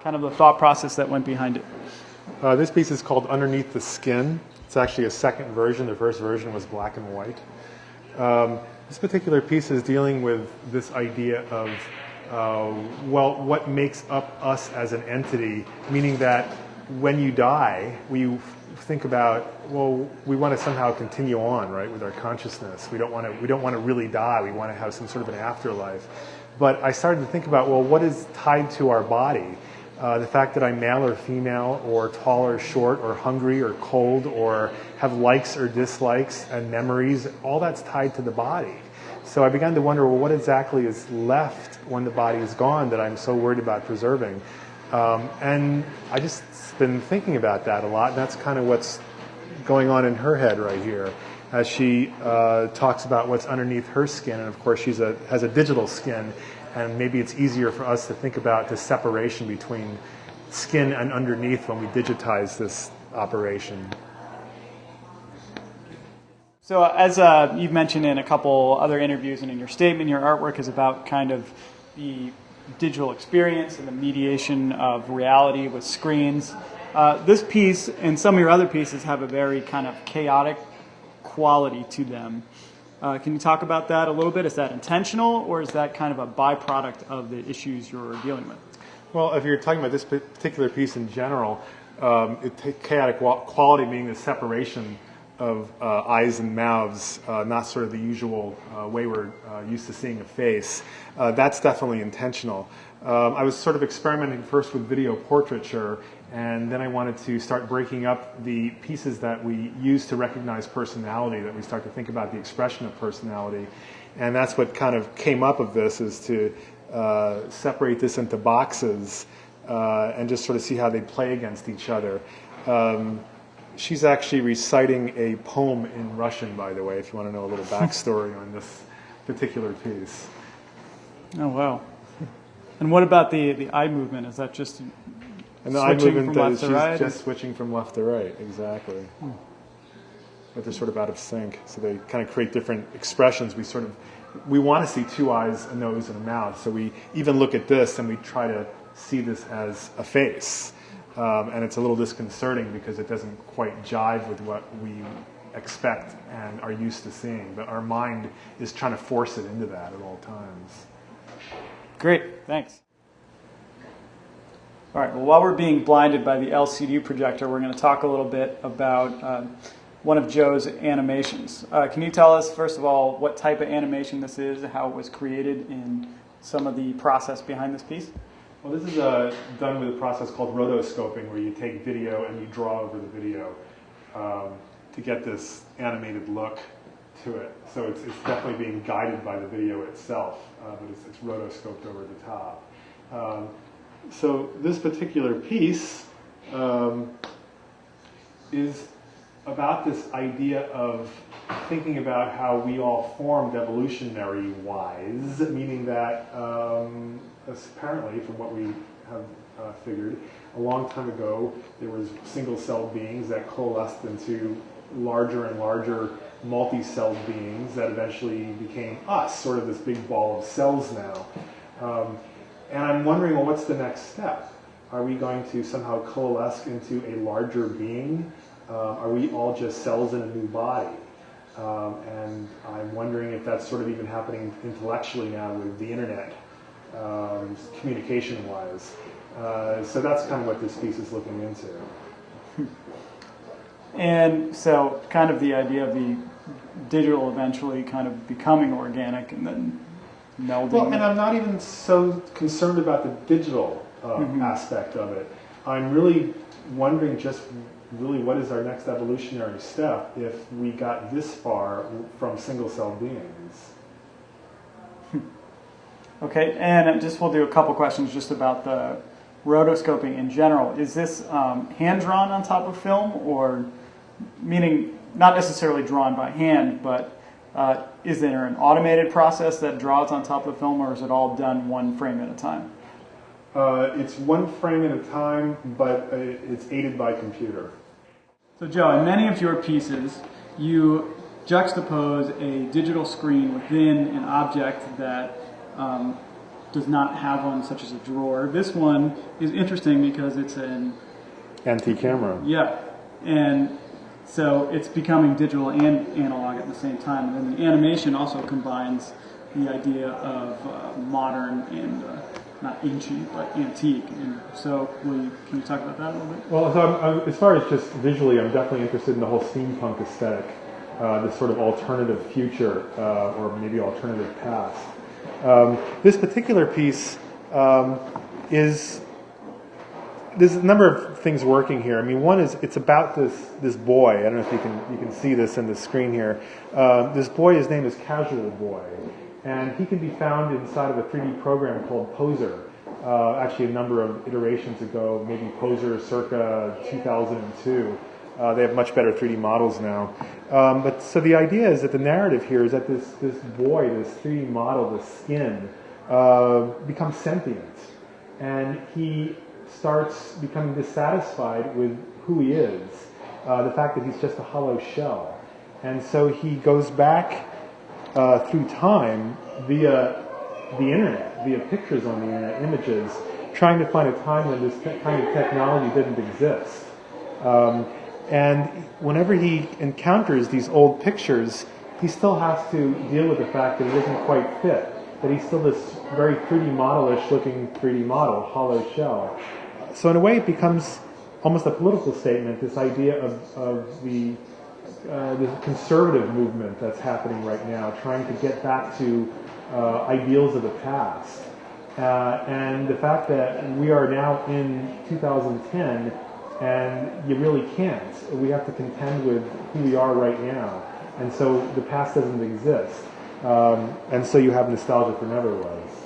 kind of the thought process that went behind it. This piece is called Underneath the Skin. It's actually a second version. The first version was black and white. This particular piece is dealing with this idea of, well, what makes up us as an entity, meaning that when you die, we think about, well, we want to somehow continue on, right, with our consciousness. We don't want to really die. We want to have some sort of an afterlife. But I started to think about, well, what is tied to our body? The fact that I'm male or female, or tall or short, or hungry or cold, or have likes or dislikes and memories, all that's tied to the body. So I began to wonder, well, what exactly is left when the body is gone that I'm so worried about preserving? And I just been thinking about that a lot, and that's kind of what's going on in her head right here, as she talks about what's underneath her skin. And of course, she has a digital skin, and maybe it's easier for us to think about the separation between skin and underneath when we digitize this operation. So as you've mentioned in a couple other interviews and in your statement, your artwork is about kind of the digital experience and the mediation of reality with screens. This piece and some of your other pieces have a very kind of chaotic quality to them. Can you talk about that a little bit? Is that intentional, or is that kind of a byproduct of the issues you're dealing with? Well, if you're talking about this particular piece in general, chaotic quality meaning the separation of eyes and mouths, not sort of the usual way we're used to seeing a face. That's definitely intentional. I was sort of experimenting first with video portraiture, and then I wanted to start breaking up the pieces that we use to recognize personality, that we start to think about the expression of personality. And that's what kind of came up of this, is to separate this into boxes and just sort of see how they play against each other. She's actually reciting a poem in Russian, by the way, if you want to know a little backstory on this particular piece. Oh, wow. And what about the eye movement? Is that just and the eye movement from left to right? She's just switching from left to right, exactly. But they're sort of out of sync, so they kind of create different expressions. We want to see two eyes, a nose, and a mouth, so we even look at this and we try to see this as a face. And it's a little disconcerting because it doesn't quite jive with what we expect and are used to seeing. But our mind is trying to force it into that at all times. Great, thanks. All right, well, while we're being blinded by the LCD projector, we're going to talk a little bit about one of Joe's animations. Can you tell us, first of all, what type of animation this is, how it was created, and some of the process behind this piece? Well, this is done with a process called rotoscoping, where you take video and you draw over the video to get this animated look to it. So it's definitely being guided by the video itself, but it's rotoscoped over the top. So this particular piece is about this idea of thinking about how we all formed evolutionary-wise, meaning that apparently, from what we have figured, a long time ago there was single-celled beings that coalesced into larger and larger multi-celled beings that eventually became us, sort of this big ball of cells now. And I'm wondering, well, what's the next step? Are we going to somehow coalesce into a larger being? Are we all just cells in a new body? And I'm wondering if that's sort of even happening intellectually now with the internet, communication-wise. So that's kind of what this piece is looking into. And so kind of the idea of the digital eventually kind of becoming organic and then melding. Well, and I'm not even so concerned about the digital aspect of it. I'm really wondering just really what is our next evolutionary step if we got this far from single-celled beings. Okay, and just we'll do a couple questions just about the rotoscoping in general. Is this hand-drawn on top of film, or meaning not necessarily drawn by hand, but is there an automated process that draws on top of film, or is it all done one frame at a time? It's one frame at a time, but it's aided by computer. So Joe, in many of your pieces, you juxtapose a digital screen within an object that does not have one such as a drawer. This one is interesting because it's an antique camera. Yeah, and so it's becoming digital and analog at the same time. And then the animation also combines the idea of modern and not ancient, but antique. And so, can you talk about that a little bit? Well, so as far as just visually, I'm definitely interested in the whole steampunk aesthetic, this sort of alternative future or maybe alternative past. This particular piece is. There's a number of things working here. I mean, one is it's about this boy. I don't know if you can see this in the screen here. This boy, his name is Casual Boy, and he can be found inside of a 3D program called Poser. Actually, a number of iterations ago, maybe Poser circa 2002. They have much better 3D models now. But so the idea is that the narrative here is that this boy, this 3D model, this skin, becomes sentient, and he starts becoming dissatisfied with who he is, the fact that he's just a hollow shell. And so he goes back through time via the internet, via pictures on the internet, images, trying to find a time when this kind of technology didn't exist. And whenever he encounters these old pictures, he still has to deal with the fact that he doesn't quite fit, that he's still this very 3D model-ish looking 3D model, hollow shell. So in a way it becomes almost a political statement, this idea of the conservative movement that's happening right now, trying to get back to ideals of the past. And the fact that we are now in 2010 and you really can't. We have to contend with who we are right now. And so the past doesn't exist. And so you have nostalgia for never was.